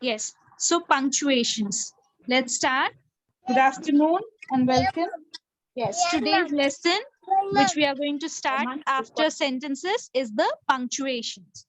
Yes. So punctuations. Let's start. Good afternoon and welcome. Yes, today's lesson, which we are going to start after sentences, is the punctuations.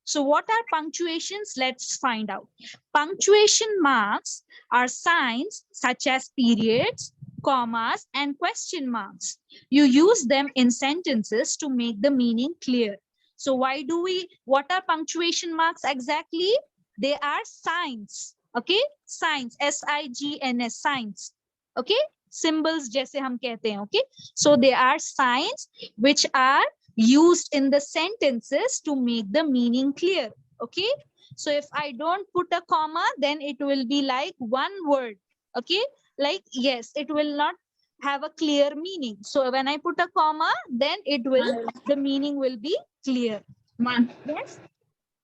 So what are punctuations? Let's find out. Punctuation marks are signs such as periods, commas, and question marks. You use them in sentences to make the meaning clear. So what are punctuation marks exactly? They are signs, okay? Signs, S-I-G-N-S, signs, okay? Symbols जैसे हम कहते हैं, okay? So they are signs which are used in the sentences to make the meaning clear, okay? So if I don't put a comma, then it will be like one word, okay? Like, yes, it will not have a clear meaning. So when I put a comma, then the meaning will be clear. Man, Yes?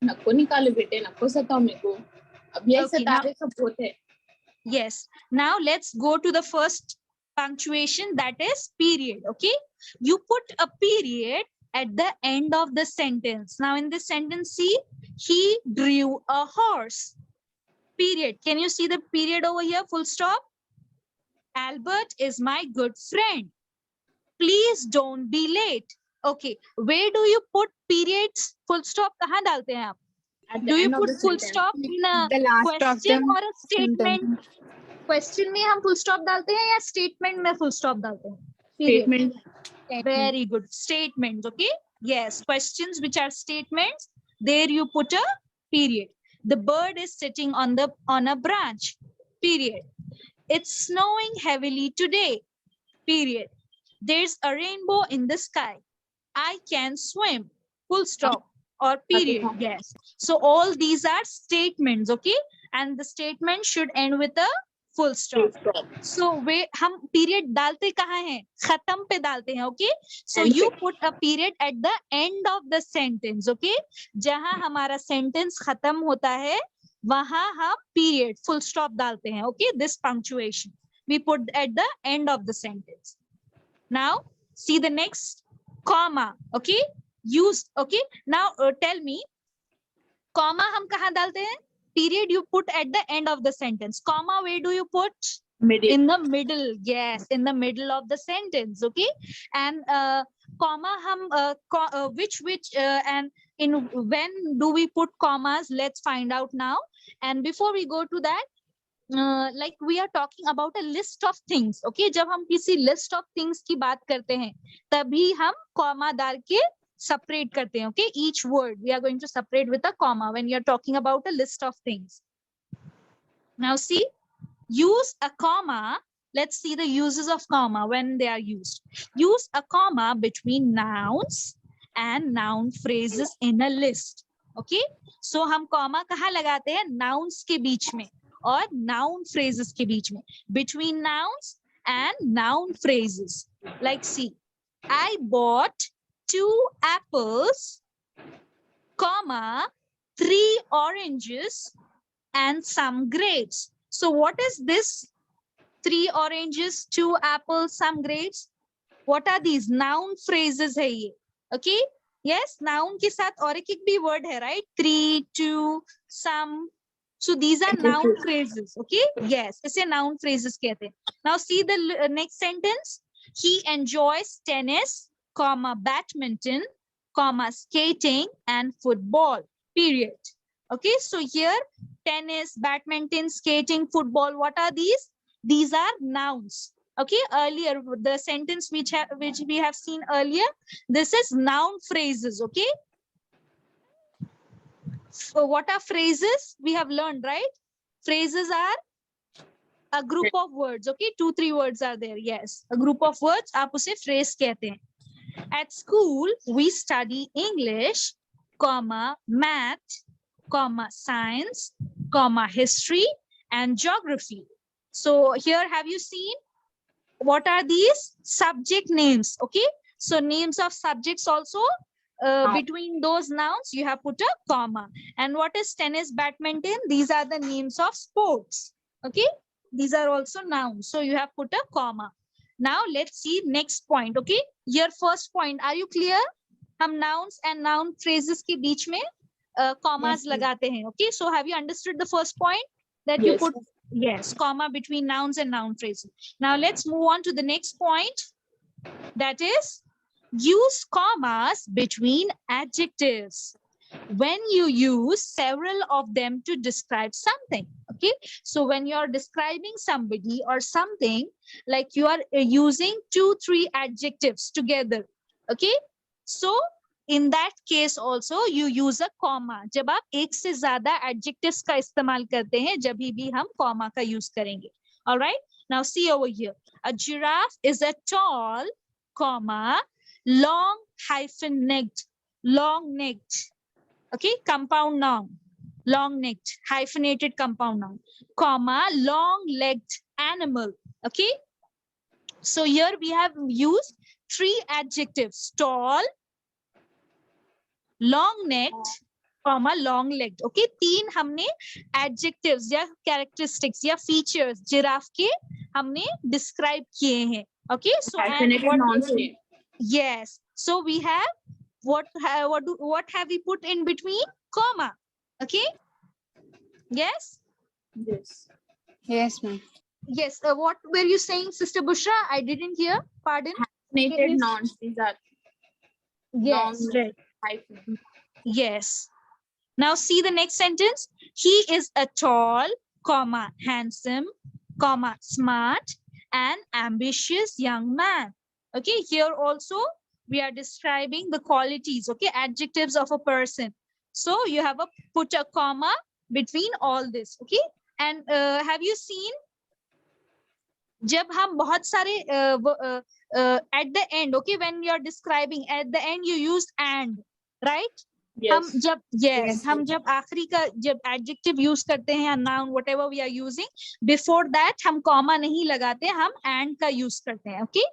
नको निकालो बेटे, नको सताओ मेरे को. अब ये Okay, now, सतावे सब होते. yes. Now let's go to the first punctuation, that is period, okay? You put a period at the end of the sentence. Now in this sentence, see, he drew a horse. Period. Can you see the period over here? Full stop. Albert is my good friend. Please don't be late. Okay. Where do you put periods? Full stop kahan dalte hain aap? At the Do you end of put the full sentence. stop in a The last of question them or a statement? sentence. Question में हम full stop डालते हैं या statement में full stop डालते हैं? Statement. Very good. Statements, okay? Yes, questions which are statements, there you put a period. The bird is sitting on a branch. Period. It's snowing heavily today. Period. There's a rainbow in the sky. I can swim. Full stop or period. Yes. So all these are statements, okay? And the statement should end with a full stop. So वे हम period डालते कहाँ हैं? खत्म पे डालते हैं, okay? So you put a period at the end of the sentence, okay? जहाँ हमारा sentence खत्म होता है, वहाँ हम period full stop डालते हैं, okay? This punctuation we put at the end of the sentence. Now see the next, comma, okay? Use, okay? Now tell me, comma हम कहाँ डालते हैं? Period you put at the end of the sentence. Comma, where do you put? Middle. In the middle. Yes, in the middle of the sentence, okay? And comma हम and in when do we put commas? Let's find out now. And before we go to that, like we are talking about a list of things, okay? जब हम किसी list of things की बात करते हैं, तभी हम comma डाल के separate करते हैं, okay? Each word we are going to separate with a comma when you are talking about a list of things. Now see, use a comma. Let's see the uses of comma when they are used. Use a comma between nouns and noun phrases in a list, okay? So हम comma कहाँ लगाते हैं? Nouns के बीच में और noun phrases के बीच में. Between nouns and noun phrases. Like see, I bought 2 apples, comma, 3 oranges and some grapes. So what is this? 3 oranges, 2 apples, some grapes. What are these? Noun phrases है ये. Okay? Yes, noun के साथ और एक भी word है, right? 3, 2, some. So these are noun phrases. Okay? Yes, इसे noun phrases कहते हैं. Now see the next sentence. He enjoys tennis, comma, badminton, comma, skating and football. Period. Okay, so here tennis, badminton, skating, football, what are these? These are nouns. Okay, earlier the sentence which we have seen earlier, this is noun phrases. Okay, so what are phrases? We have learned, right? Phrases are a group of words. Okay, 2-3 words are there. Yes, a group of words. आप उसे phrase कहते हैं. At school we study English, comma, math, comma, science, comma, history and geography. So here have you seen what are these? Subject names. Okay, so names of subjects also, between those nouns you have put a comma. And what is tennis, badminton? These are the names of sports. Okay, these are also nouns, so you have put a comma. Now let's see next point. Okay, your first point, are you clear? हम nouns and noun phrases के बीच में commas Yes, ma'am. लगाते हैं. Okay, so have you understood the first point that you Yes. put? Yes, comma between nouns and noun phrases. Now let's move on to the next point. That is, use commas between adjectives when you use several of them to describe something. Okay, so when you're describing somebody or something, like you are using 2-3 adjectives together. Okay, so in that case also you use a comma. जब आप एक से ज्यादा adjectives का इस्तेमाल करते हैं, जब भी हम comma का use करेंगे. All right, now see over here. A giraffe is a tall, comma, long hyphen necked, long necked. Okay, compound noun, long necked, hyphenated compound noun, comma, long legged animal. Okay, so here we have used 3 adjectives: tall, long necked, comma, long legged. Okay, 3 हमने adjectives या characteristics या features giraffe के हमने describe किए हैं. Okay, so and Hyphenated nouns. yes, so we have what have we put in between? Comma. Okay, yes, Yes. Yes, ma'am. yes. What were you saying, Sister Bushra? I didn't hear, pardon. Hyphenated Yes. nouns. These are Yes, long right. hyphen. Yes. Now see the next sentence. He is a tall, comma, handsome, comma, smart and ambitious young man. Okay, here also we are describing the qualities, okay, adjectives of a person. So you have a put a comma between all this. Okay, and have you seen जब हम बहुत सारे at the end, okay, when you are describing at the end you use and, right? हम Yes. जब yes, Yes, हम जब आखिरी का जब adjective use करते हैं या noun whatever we are using, before that हम comma नहीं लगाते, हम and का use करते हैं. Okay,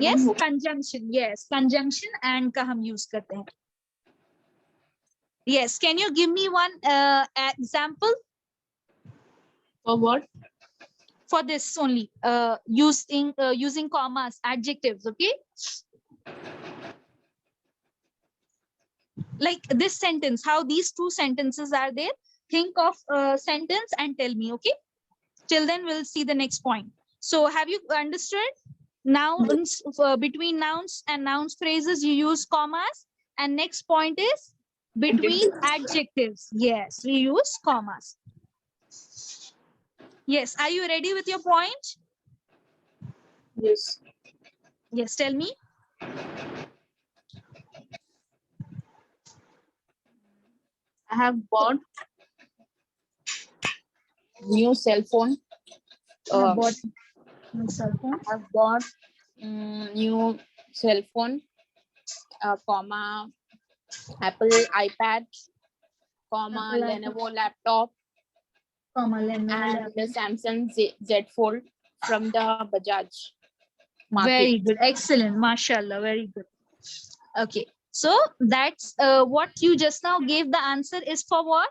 yes, conjunction, yes, conjunction and का हम use करते हैं. Yes, can you give me one example For what? for this only, using commas, adjectives? Okay, like this sentence, how these 2 sentences are there. Think of a sentence and tell me. Okay, till then we'll see the next point. So have you understood? Nouns, between nouns and nouns phrases you use commas, and next point is between adjectives. Yes, we use commas. Yes, are you ready with your point? Yes. Yes, tell me. I have bought new cell phone. Bought cell phone. I have bought new cell phone, comma, Apple iPad, comma, Apple Lenovo laptop, comma, and the Samsung Z Fold from the Bajaj market. Very good, excellent, mashallah, very good. Okay, so that's what you just now gave. The answer is for what?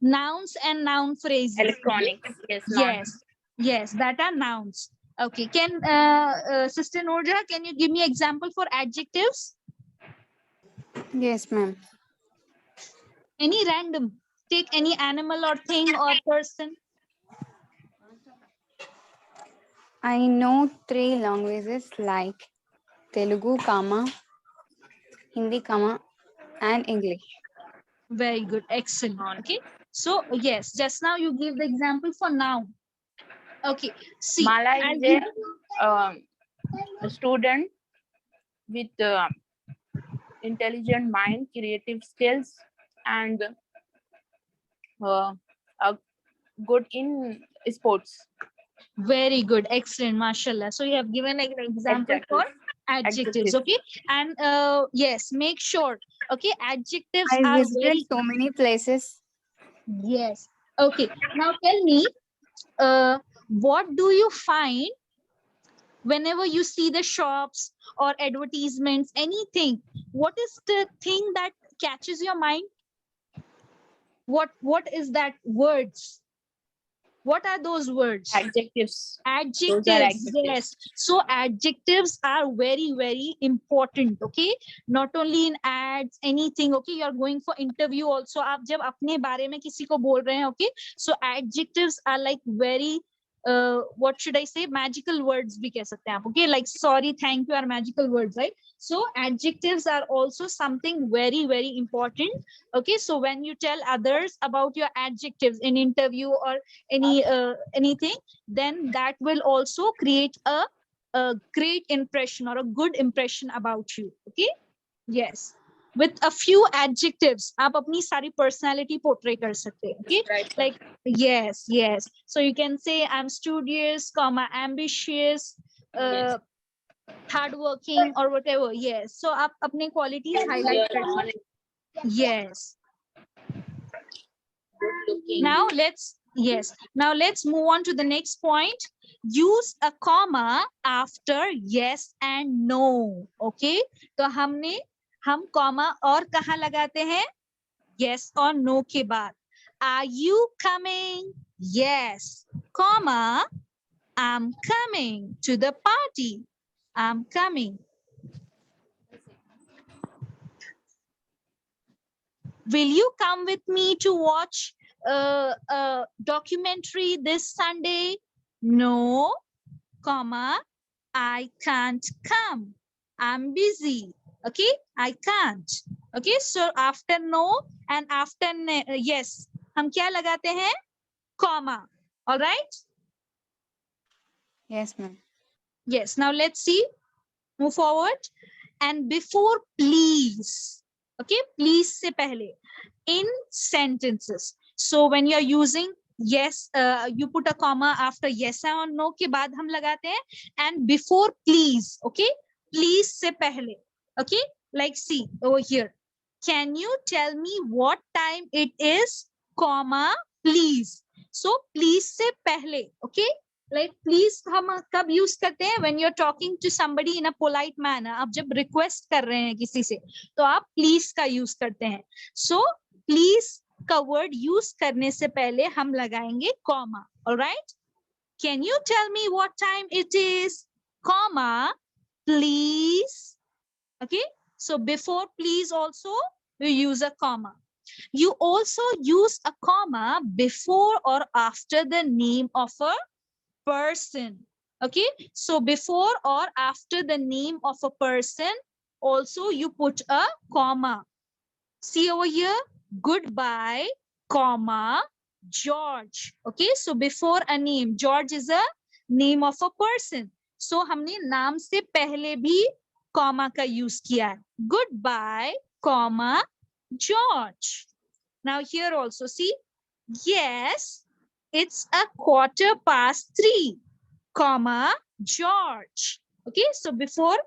Nouns and noun phrases. Electronics. Yes. Yes, yes, that are nouns. Okay, can Sister Nurja, can you give me example for adjectives? Yes, ma'am. Any random, take any animal or thing or person. I know 3 languages like Telugu, comma, Hindi, comma, and English. Very good, excellent. Okay, so yes, just now you gave the example for noun. Okay, see, Mala I'll is give a student with intelligent mind, creative skills, and good in sports. very good, excellent, mashallah. So you have given like an example for adjectives. Okay, and yes, make sure. Okay, adjectives I are visited very so many places. yes. Okay, now tell me, what do you find whenever you see the shops or advertisements, anything? What is the thing that catches your mind? What is that words? What are those words? Adjectives. Those are Adjectives. adjectives. Yes. So adjectives are very, very important. Okay. Not only in ads, anything. Okay. You're going for interview also. आप जब अपने बारे में किसी को बोल रहे हैं. Okay. So adjectives are like very, what should I say? Magical words भी कह सकते हैं आप. Okay. Like sorry, thank you are magical words, right? So adjectives are also something very, very important. Okay. So when you tell others about your adjectives in interview or anything, then that will also create a great impression or a good impression about you. Okay. Yes. With a few adjectives, आप अपनी सारी personality portray कर सकते हैं. Okay. Right. Like, yes, yes. So you can say I'm studious, comma, ambitious, Yes. hardworking or whatever. Yes. So आप अपने qualities highlight कर सकते हैं. Yes. Good looking. Now let's move on to the next point. Use a comma after yes and no. Okay. तो हम comma और कहाँ लगाते हैं? Yes और no के बाद. Are you coming? Yes. Comma. I'm coming to the party. I'm coming. Will you come with me to watch a documentary this Sunday? No, comma, I can't come. I'm busy. Okay, I can't. Okay, so after no and after yes, हम क्या लगाते हैं? Comma. All right? Yes, ma'am. Yes. Now let's see. Move forward. And before please. Okay, please se pehle. In sentences. So when you're using yes, you put a comma after yes or no के बाद हम लगाते हैं. And before please. Okay, please se pehle. Okay, like see over here. Can you tell me what time it is? Comma, please. So please se pehle. Okay. Like please हम कब use करते हैं? When you're talking to somebody in a polite manner. आप जब request कर रहे हैं किसी से तो आप please का यूज करते हैं. So please का word यूज करने से पहले हम लगाएंगे comma. All right? Can you tell me what time it is? Comma, please. Okay? So before please also we use a comma. You also use a comma before or after the name of a person. Okay, so before or after the name of a person also you put a comma. See over here, goodbye, comma, George. Okay, so before a name, George is a name of a person. So हमने नाम से पहले भी comma का use किया है. Goodbye, comma, George. Now here also see, yes, it's a 3:15, comma, George. Okay, so before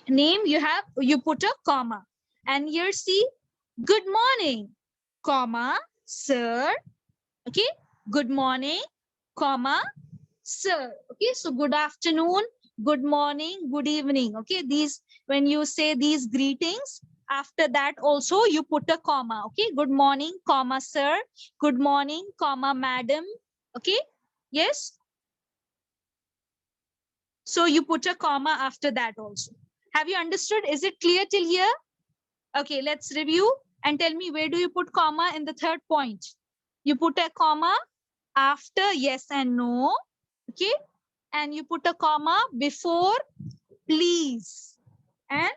name you put a comma. And here see, good morning, comma, sir. Okay, good morning, comma, sir. Okay, so good afternoon, good morning, good evening. Okay, these, when you say these greetings, after that also you put a comma. Okay, good morning, comma, sir. Good morning, comma, madam. Okay, yes. So you put a comma after that also. Have you understood? Is it clear till here? Okay, let's review and tell me, where do you put comma in the third point? You put a comma after yes and no. Okay, and you put a comma before please, and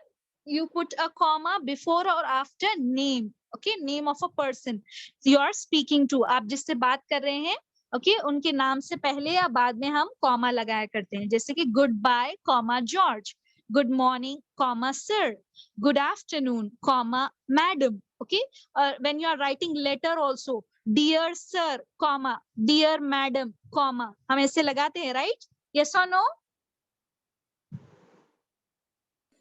you put a comma before or after name. Okay, name of a person you are speaking to. आप जिससे बात कर रहे हैं, okay, उनके नाम से पहले या बाद में हम comma लगाया करते हैं. जैसे कि goodbye, comma, George. Good morning, comma, sir. Good afternoon, comma, madam. Okay, when you are writing letter also, dear sir, comma, dear madam, comma, हम ऐसे लगाते हैं, right? Yes or no?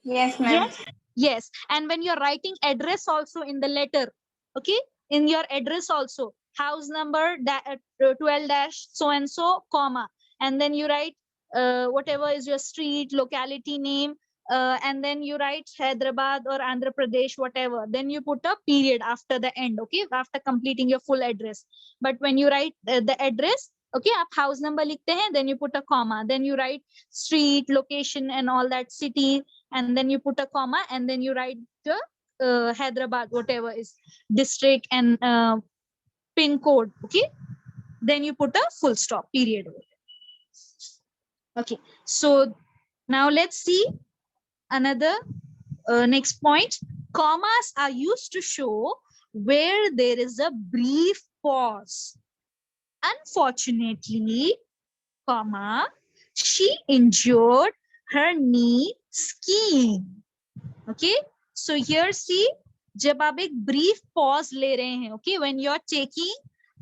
Yes, ma'am. Yes. And when you're writing address also in the letter, okay, in your address also, house number 12 dash so and so, comma, and then you write whatever is your street, locality name, and then you write Hyderabad or Andhra Pradesh, whatever, then you put a period after the end, okay, after completing your full address. But when you write the address, okay, आप house number लिखते हैं, then you put a comma, then you write street, location and all that, city, and then you put a comma, and then you write the Hyderabad, whatever is district and pin code, okay, then you put a full stop, period. Okay, so now let's see another next point. Commas are used to show where there is a brief pause. Unfortunately, comma, she injured her knee skiing. Okay, so here see, जब आप एक brief pause ले रहे हैं, okay, when you're taking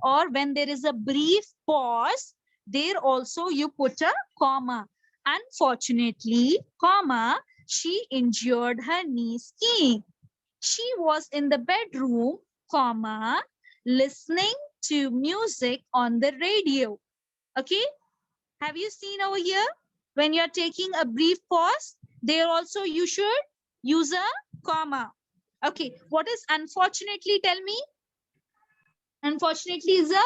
or when there is a brief pause, there also you put a comma. Unfortunately, comma, she injured her knee skiing. She was in the bedroom, comma, listening to music on the radio. Okay, have you seen over here? When you're taking a brief pause, there also you should use a comma. Okay, what is unfortunately? Tell me. Unfortunately is a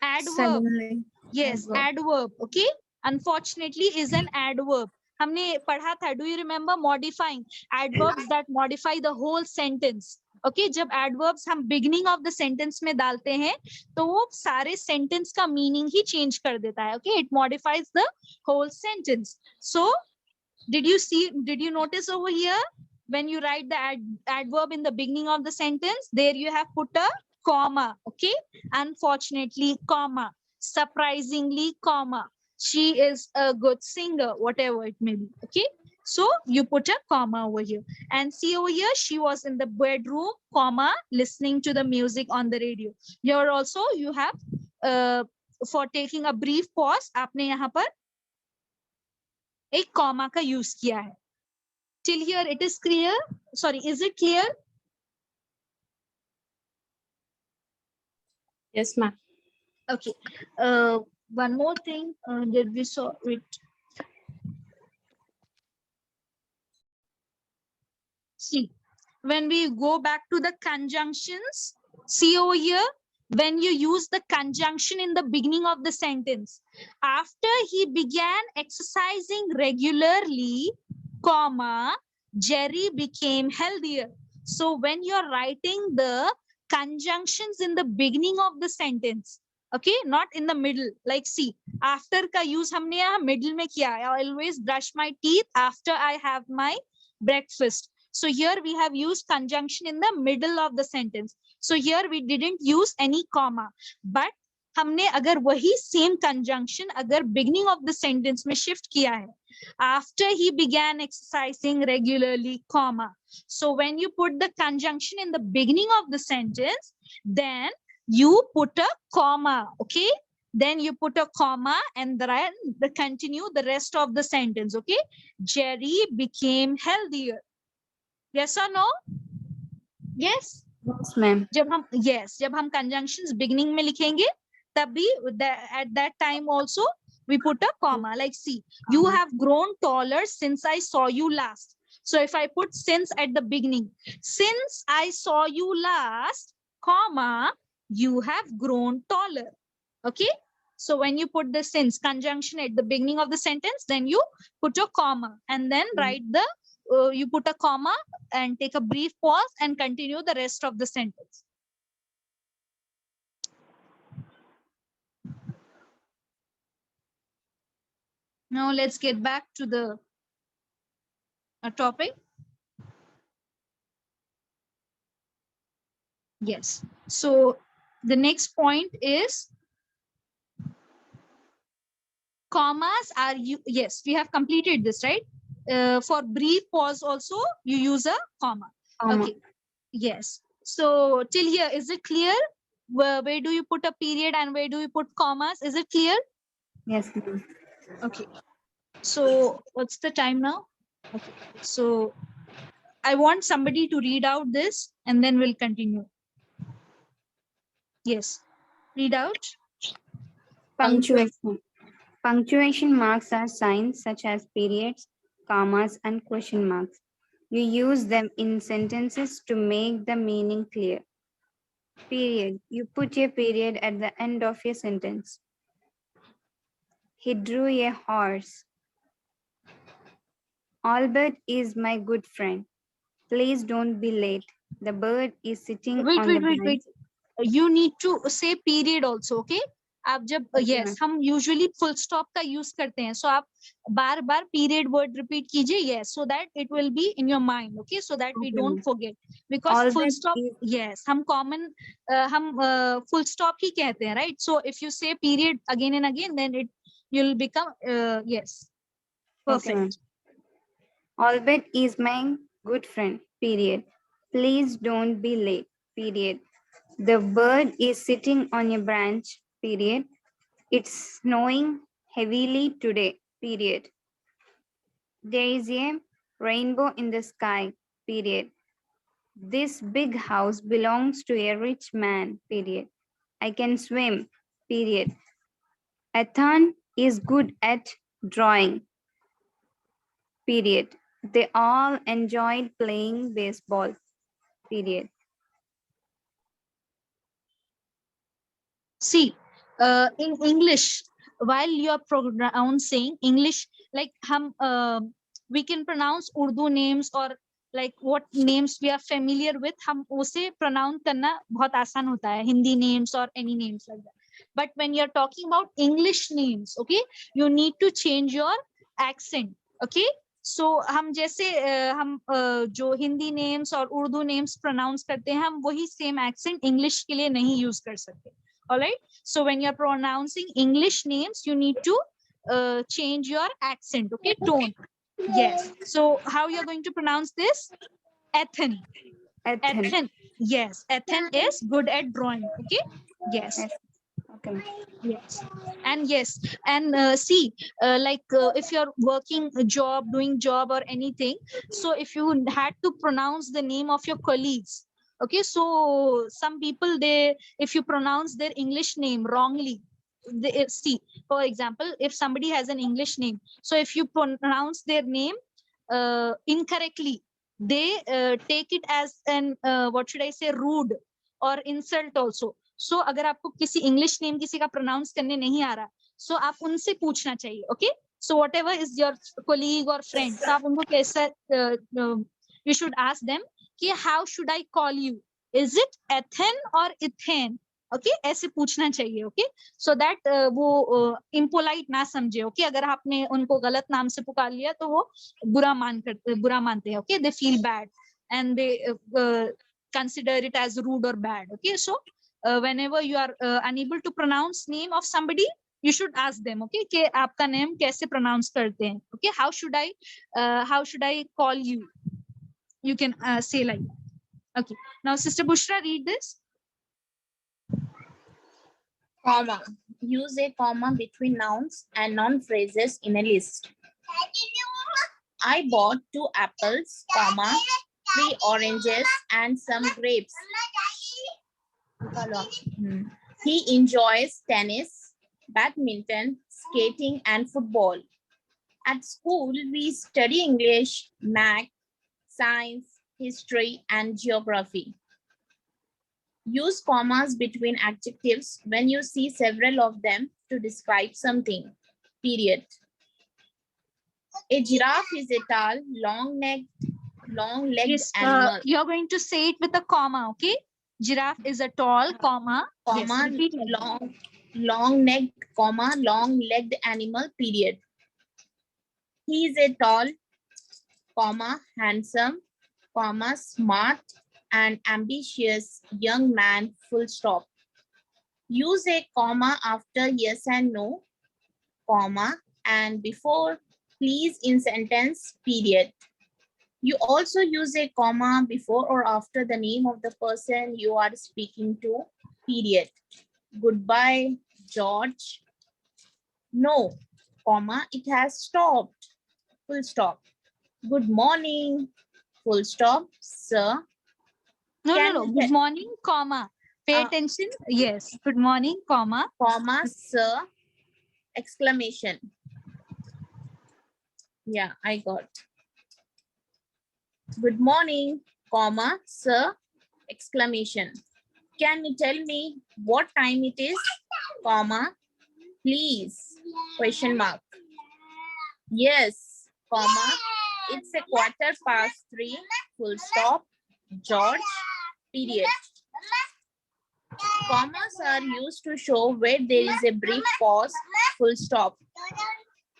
adverb. Suddenly. Yes, adverb. Okay, unfortunately is an adverb. हमने पढ़ा था, do you remember? Modifying adverbs that modify the whole sentence. Okay, जब adverbs हम beginning of the sentence में डालते हैं तो वो सारे sentence का meaning ही change कर देता है. Okay, it modifies the whole sentence. So did you notice over here, when you write the adverb in the beginning of the sentence, there you have put a comma. Okay, unfortunately, comma, surprisingly, comma, she is a good singer, whatever it may be. Okay, so you put a comma over here, and see over here, she was in the bedroom, comma, listening to the music on the radio. Here also you have for taking a brief pause, आपने यहाँ पर एक comma का use किया है. Till here it is clear? Sorry, is it clear? Yes, ma'am. Okay. One more thing. Did we saw it? See, when we go back to the conjunctions, see over here, when you use the conjunction in the beginning of the sentence, after he began exercising regularly, comma, Jerry became healthier. So when you're writing the conjunctions in the beginning of the sentence, okay, not in the middle, like see, after का use हमने यहाँ middle में किया है. I always brush my teeth after I have my breakfast. So here we have used conjunction in the middle of the sentence. So here we didn't use any comma, but हमने अगर वही same conjunction अगर beginning of the sentence में shift किया है, after he began exercising regularly, comma. So when you put the conjunction in the beginning of the sentence, then you put a comma, okay? Then you put a comma and then continue the rest of the sentence, okay? Jerry became healthier. Yes or no? Yes? Yes, ma'am. जब हम conjunctions beginning में लिखेंगे, तभी at that time also we put a comma. Like see, you have grown taller since I saw you last. So if I put since at the beginning, since I saw you last, comma, you have grown taller. Okay? So when you put the since conjunction at the beginning of the sentence, then you put a comma and then write the you put a comma and take a brief pause and continue the rest of the sentence. Now let's get back to the topic. Yes. So the next point is commas are you. Yes, we have completed this, right? For brief pause also you use a comma. Okay. Yes. So till here, is it clear? Where do you put a period and where do you put commas? Is it clear? Yes, ma'am. Okay. So what's the time now? Okay. So I want somebody to read out this and then we'll continue. Yes. Read out. Punctuation. Punctuation marks are signs such as periods, commas, and question marks. You use them in sentences to make the meaning clear. Period. You put a period at the end of a sentence. He drew a horse. Albert is my good friend. Please don't be late. The bird is sitting Wait, on the wait, wait, branch. wait. You need to say period also, okay? आप जब Okay, yes ma'am. हम usually full stop का use करते हैं, so आप बार बार period word repeat कीजिए, yes, so that it will be in your mind, okay, so that we Okay, don't ma'am. forget, because full Albert stop is yes हम common हम full stop ही कहते हैं, right? So if you say period again and again, then it you'll become yes okay, ma'am. perfect. Albert is my good friend. Period. Please don't be late. Period. The bird is sitting on a branch. Period. It's snowing heavily today. Period. There is a rainbow in the sky. Period. This big house belongs to a rich man. Period. I can swim. Period. Ethan is good at drawing. Period. They all enjoyed playing baseball. Period. See, in English, while you are pronouncing English, like we can pronounce Urdu names or like what names we are familiar with, हम उसे pronounce करना बहुत आसान होता है, Hindi names or any names like that. But when you're talking about English names, okay, you need to change your accent, okay? So हम जैसे हम जो हिंदी names और उर्दू names pronounce करते हैं, हम वही same accent English के लिए नहीं use कर सकते. All right, so when you're pronouncing English names, you need to change your accent, okay, tone. Yes, so how you're going to pronounce this? Ethan. Ethan. Ethan. Yes, Ethan is good at drawing, okay? Yes. Yes. Okay. ma'am. Yes, and yes, and see, if you're working a job, doing job or anything, so if you had to pronounce the name of your colleagues, okay, so some people, they, if you pronounce their English name wrongly, they see, for example, if somebody has an English name, so if you pronounce their name incorrectly, they take it as an what should I say, rude or insult also. सो अगर आपको किसी English name किसी का pronounce करने नहीं आ रहा, सो आप उनसे पूछना चाहिए, okay? So what ever is your colleague और फ्रेंड, तो आप उनको कैसा, यू शुड आस्क देम कि how should I call you, is it ethane और इथेन, ओके? ऐसे पूछना चाहिए, ओके? सो दैट वो इम्पोलाइट ना समझे, ओके? अगर आपने उनको गलत नाम से पुकार लिया तो वो बुरा मानते हैं, okay? They feel bad and they consider it as rude or bad, okay? So whenever you are unable to pronounce name of somebody, you should ask them, okay, कि आपका name कैसे pronounce करते हैं, okay? How should I call you? You can say like that. Okay, now Sister Bushra, read this. Comma. Use a comma between nouns and noun phrases in a list. I bought 2 apples, comma, 3 oranges and some grapes. He enjoys tennis, badminton, skating, and football. At school, we study English, math, science, history, and geography. Use commas between adjectives when you see several of them to describe something. Period. A giraffe is a tall, long-legged Yes, animal. you're going to say it with a comma, okay? Giraffe is a tall, comma, yes, Comma, repeat like that. long-necked, comma, long-legged animal, period. He is a tall, comma, handsome, comma, smart, and ambitious young man, full stop. Use a comma after yes and no, comma, and before please in sentence, period. You also use a comma before or after the name of the person you are speaking to, period. Goodbye, George. No, comma, it has stopped, full stop. Good morning, full stop, sir. No. Good morning, comma. Pay attention. Yes. Good morning, comma. Comma, sir. exclamation. Yeah, I got. Good morning, comma, sir, exclamation. Can you tell me what time it is, comma, please, question mark. Yes, comma, it's a 3:15, full stop, George, period. Commas are used to show where there is a brief pause, full stop.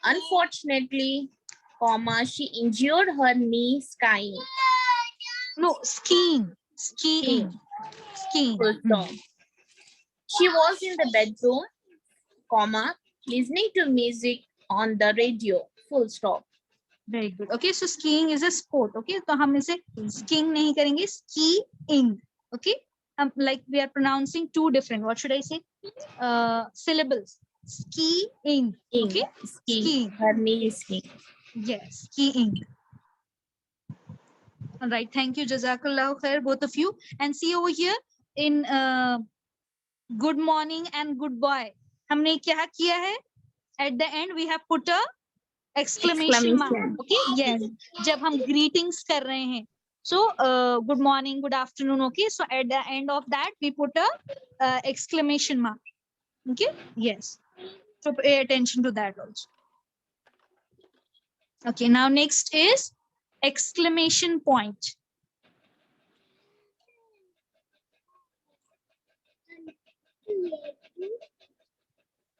Unfortunately, comma, she injured her knee skiing. No, skiing. Skiing. Skiing. Full stop. She was in the bedroom, comma, listening to music on the radio, full stop. Very good. Okay, so skiing is a sport. Okay, तो हम इसे skiing नहीं करेंगे, skiing. Okay, like we are pronouncing two different. What should I say? Syllables. Skiing. Okay, Skiing. Her knee is skiing. yes, skiing. All right, thank you, Jazakallah khair, both of you. And see over here in good morning and goodbye. हमने क्या किया है? At the end we have put a exclamation mark. Okay, yes. जब हम greetings कर रहे हैं. So good morning, good afternoon. Okay, so at the end of that we put a exclamation mark. Okay, yes. So pay attention to that also. Okay, now next is exclamation point.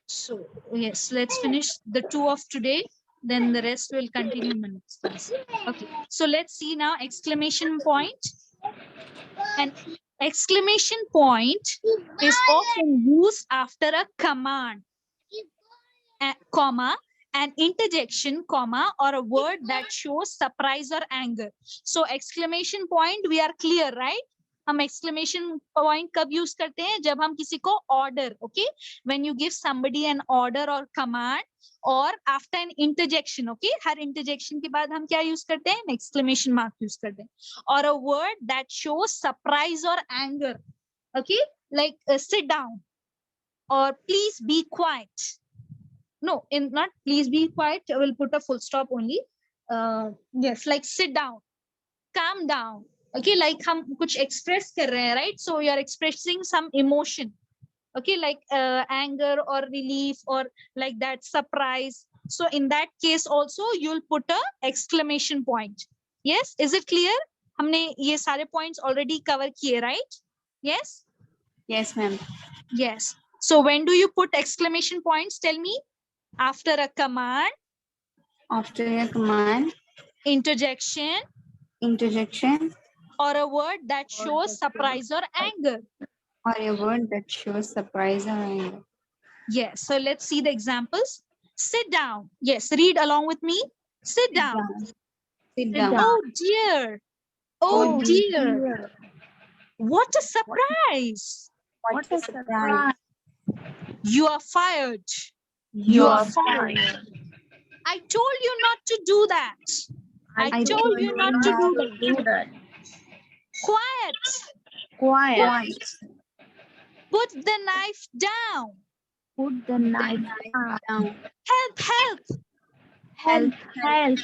So yes, let's finish the two of today. Then the rest will continue in the next class. Okay, so let's see now exclamation point. An exclamation point is often used after a command, comma, an interjection, comma, or a word that shows surprise or anger. So exclamation point, we are clear, right? हम exclamation point कब use करते हैं? जब हम किसी को order, okay? When you give somebody an order or command, or after an interjection, okay? Her interjection के बाद हम क्या use करते हैं? Exclamation mark use करते हैं. Or a word that shows surprise or anger, okay? Like sit down, or please be quiet. No, in not please be quiet, I will put a full stop only. Yes, like sit down, calm down. Okay, like हम कुछ express कर रहे हैं, right? So you are expressing some emotion. Okay, like anger or relief or like that, surprise. So in that case also you'll put a exclamation point. Yes, is it clear? हमने ये सारे points already cover किए, right? Yes? Yes, ma'am. Yes. So when do you put exclamation points? Tell me. After a command. After a command. Interjection. Interjection. Or a word that shows surprise or anger. Or a word that shows surprise or anger. Yes. So let's see the examples. Sit down. Yes. Read along with me. Sit down. Sit down. Oh dear. Oh dear. What a surprise. What a surprise. You are fired. You are fired. I told you not to do that. I told you not to do that. Quiet. Quiet. Put the knife down. Put the knife down. Help, help. Help, help.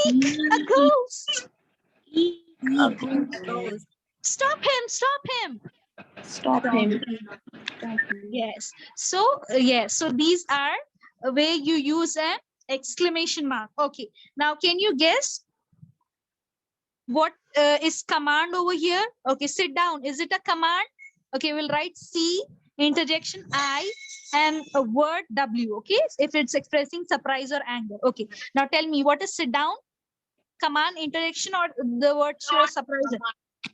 Eek, a ghost. Eek, A ghost. Stop him, stop him. Stop him. Yes. So, yes. So these are where you use an exclamation mark. Okay. Now, can you guess what is command over here? Okay, sit down. Is it a command? Okay, we'll write C, interjection I, and a word W. Okay, if it's expressing surprise or anger. Okay. Now tell me, what is sit down? Command, interjection, or the word shows surprise?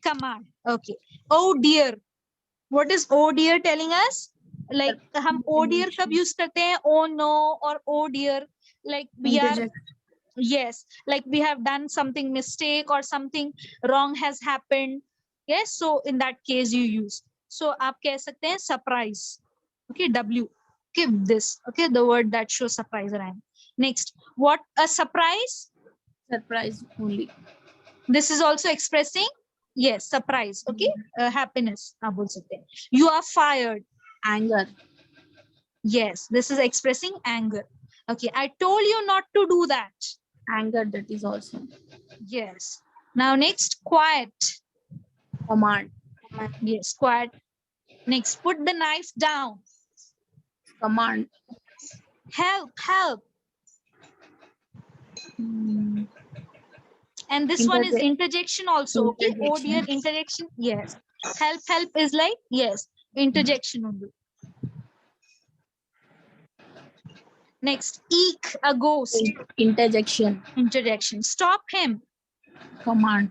Command. Okay. Oh dear. What is oh dear telling us? Like हम oh dear कब use करते हैं? Oh no or oh dear. Like we are, yes, like we have done something mistake or something wrong has happened. Yes, so in that case you use. So आप कह सकते हैं surprise. Okay, W. Okay, this. Okay, the word that shows surprise around. Next, what a surprise? Surprise only. This is also expressing, yes, surprise. Okay, happiness. आप बोल सकते हैं. You are fired. Anger. Yes, this is expressing anger. Okay, I told you not to do that. Anger, that is also. Yes. Now next, quiet. Command. Yes, quiet. Next, put the knife down. Command. Help, help. Hmm. And this one is Interje- interjection also. Okay. Oh dear, Interjection. interjection. Yes. Help, help is like, yes, interjection only. Next, eek, a ghost. Interjection. Interjection. Stop him. Command.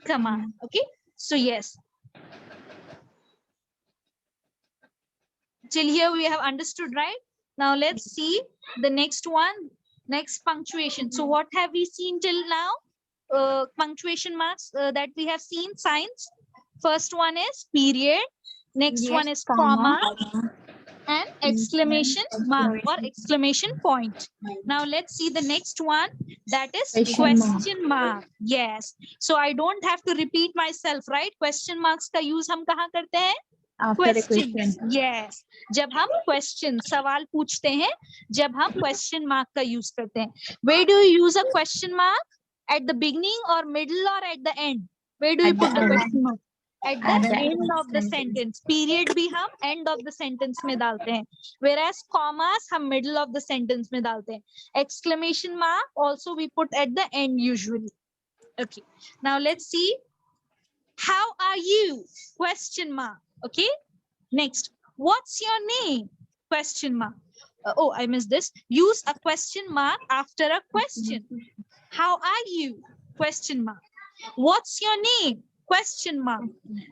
Command. Okay. So yes. Till here we have understood, right? Now let's see the next one. Next, punctuation. So what have we seen till now? Punctuation marks that we have seen, signs. First one is period. Next Yes, one is comma and exclamation mark or Exclamation. exclamation point. Now let's see the next one, that is Question mark. question mark. Yes, so I don't have to repeat myself, right? Question marks ka use hum kahan karte hain? After a Questions. question. Yes, जब हम question सवाल पूछते हैं, जब हम question mark का use करते हैं. Where do you use a question mark? At the beginning or middle or at the end? Where do you At the put the end. question mark? At the At the end of the sentence. sentence. Period भी हम end of the sentence में डालते हैं. Whereas commas हम middle of the sentence में डालते हैं. Exclamation mark also we put at the end usually. Okay. Now let's see. How are you? Question mark. Okay. Next, what's your name? Question mark. Oh, I missed this. Use a question mark after a question. How are you? Question mark. What's your name? Question mark.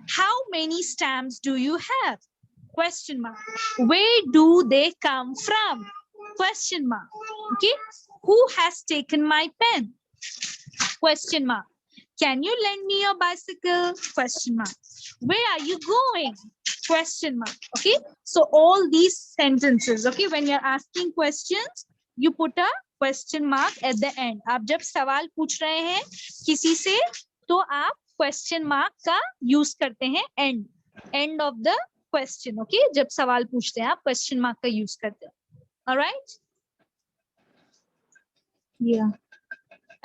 How many stamps do you have? Question mark. Where do they come from? Question mark. Okay. Who has taken my pen? Question mark. Can you lend me your bicycle? Question mark. Where are you going? Question mark. Okay. So all these sentences, okay, when you're asking questions, you put a question mark at the end. आप जब सवाल पूछ रहे हैं किसी से, तो आप question mark का use करते हैं end of the question. Okay. जब सवाल पूछते हैं आप question mark का use करते हैं. All right. Yeah.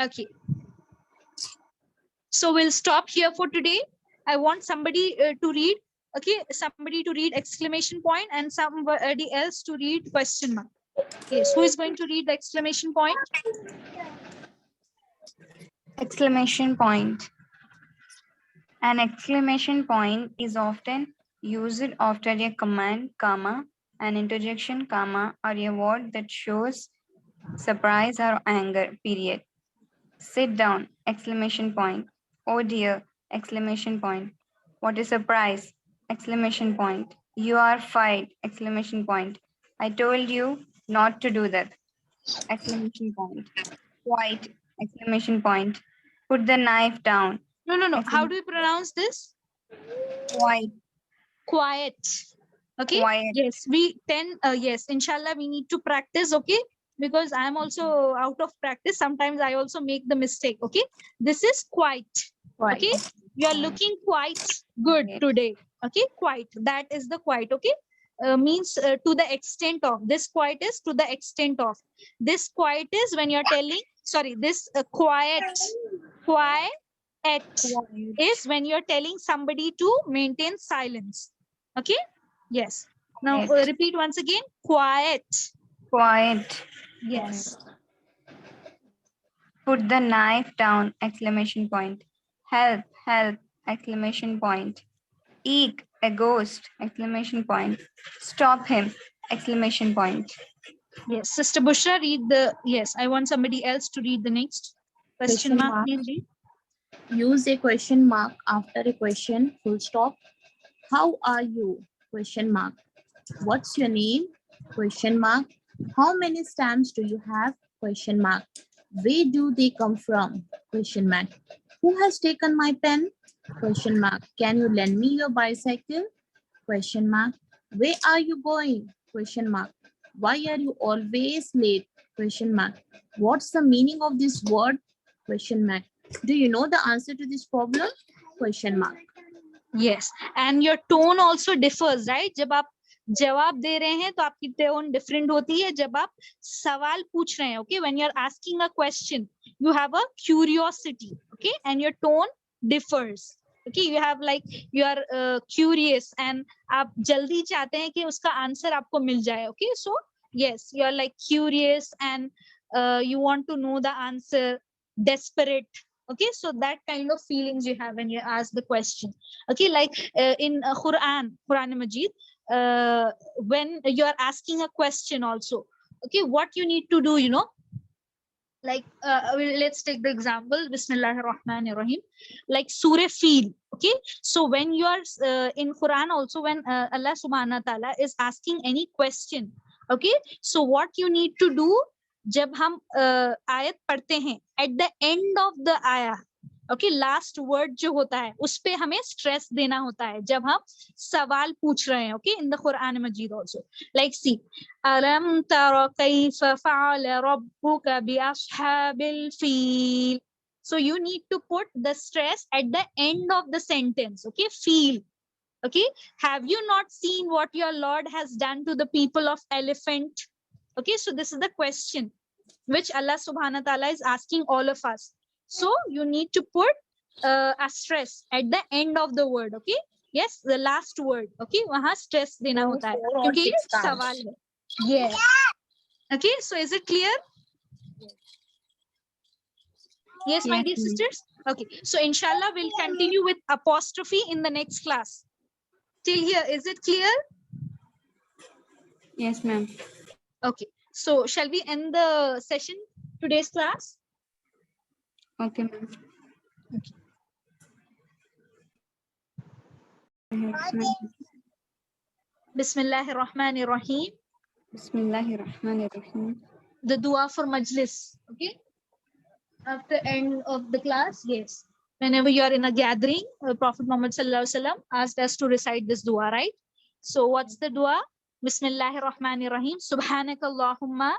Okay. So we'll stop here for today. I want somebody to read, okay, somebody to read exclamation point and somebody else to read question mark. Yes, who is going to read the exclamation point? Exclamation point. An exclamation point is often used after a command, comma, an interjection, comma, or a word that shows surprise or anger, period. Sit down, exclamation point. Oh dear, exclamation point. What a surprise, exclamation point. You are fired, exclamation point. I told you not to do that, exclamation point. Quiet, exclamation point. Put the knife down. No. How do you pronounce this? Quiet, Quiet. Okay. quiet. Yes, yes, inshallah, we need to practice. Okay. Because I'm also out of practice. Sometimes I also make the mistake. Okay. This is quiet. Quiet. Okay. You are looking quite good Yes. today. Okay. Quiet. That is the quiet. Okay. Means to the extent of. This quiet is to the extent of. This quiet is when you're telling, sorry, this quiet is when you're telling somebody to maintain silence. Okay. Yes. Now Quiet. repeat once again. Quiet. Quiet. Yes. Put the knife down, exclamation point. Help, help, exclamation point. Eek, a ghost, exclamation point. Stop him, exclamation point. Yes. Sister Bushra, read the, yes, I want somebody else to read the next question Question mark. mark. Please read. Use a question mark after a question, full stop. How are you? Question mark. What's your name? Question mark. How many stamps do you have? Question mark. Where do they come from? Question mark. Who has taken my pen? Question mark. Can you lend me your bicycle? Question mark. Where are you going? Question mark. Why are you always late? Question mark. What's the meaning of this word? Question mark. Do you know the answer to this problem? Question mark. Yes. And your tone also differs, right? जब आप जवाब दे रहे हैं तो आपकी tone different होती है. जब आप सवाल पूछ रहे हैं, okay, when you are asking a question you have a curiosity, okay, and your tone differs. Okay, you have like you are curious and आप जल्दी चाहते हैं कि उसका आंसर आपको मिल जाए. Okay, so yes, you are like curious and you want to know the answer, desperate. Okay, so that kind of feelings you have when you ask the question. Okay, like in Quran Majid, when you are asking a question also, okay, what you need to do, you know, like let's take the example Bismillahir Rahmanir Rahim, like Surah Fil. Okay, so when you are in Quran also, when Allah Subhanahu wa Ta'ala is asking any question, okay, so what you need to do, जब हम आयत पढ़ते हैं, at the end of the ayah, okay, last word जो होता है उस पे हमें stress देना होता है जब हम सवाल पूछ रहे हैं. Okay, in the Quran Majid also, like see, ألم تر كيف فعل ربك بأصحاب الفيل. So you need to put the stress at the end of the sentence. Okay, feel. Okay, have you not seen what your Lord has done to the people of elephant? Okay, so this is the question which Allah Subhanahu wa Ta'ala is asking all of us. So you need to put a stress at the end of the word. Okay, yes, the last word. Okay, वहाँ stress देना होता है 4 or क्योंकि 6 times. सवाल है. Yes. Okay, so is it clear? Yes, my Yes, dear ma'am. sisters. Okay, so inshallah we'll continue with apostrophe in the next class. Till here, is it clear? Yes, ma'am. Okay, so shall we end the session, today's class? Okay, ma'am. Okay. Bismillahir Rahmanir Rahim. Bismillahirrahmanirrahim. The dua for majlis. Okay, after end of the class, yes, whenever you are in a gathering, Prophet Muhammad Sallallahu Alaihi Wasallam asked us to recite this dua, right? So what's the dua? Bismillahir Rahmanir Rahim. Subhanakallahumma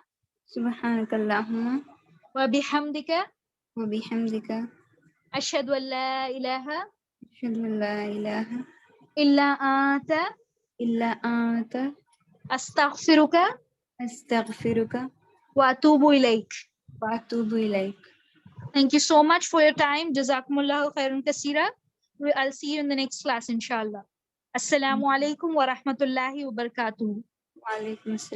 Subhanakallahumma wa bihamdika wa bihamdika ashhadu an la ilaha ashhadu an la ilaha illa anta illa anta astaghfiruka astaghfiruka wa atubu ilaik. wa atubu ilaik. Thank you so much for your time. Jazakumullahu khairan kaseera. I'll see you in the next class, inshallah. Assalamu alaikum wa rahmatullahi wa barakatuh. Wa alaikum assalam.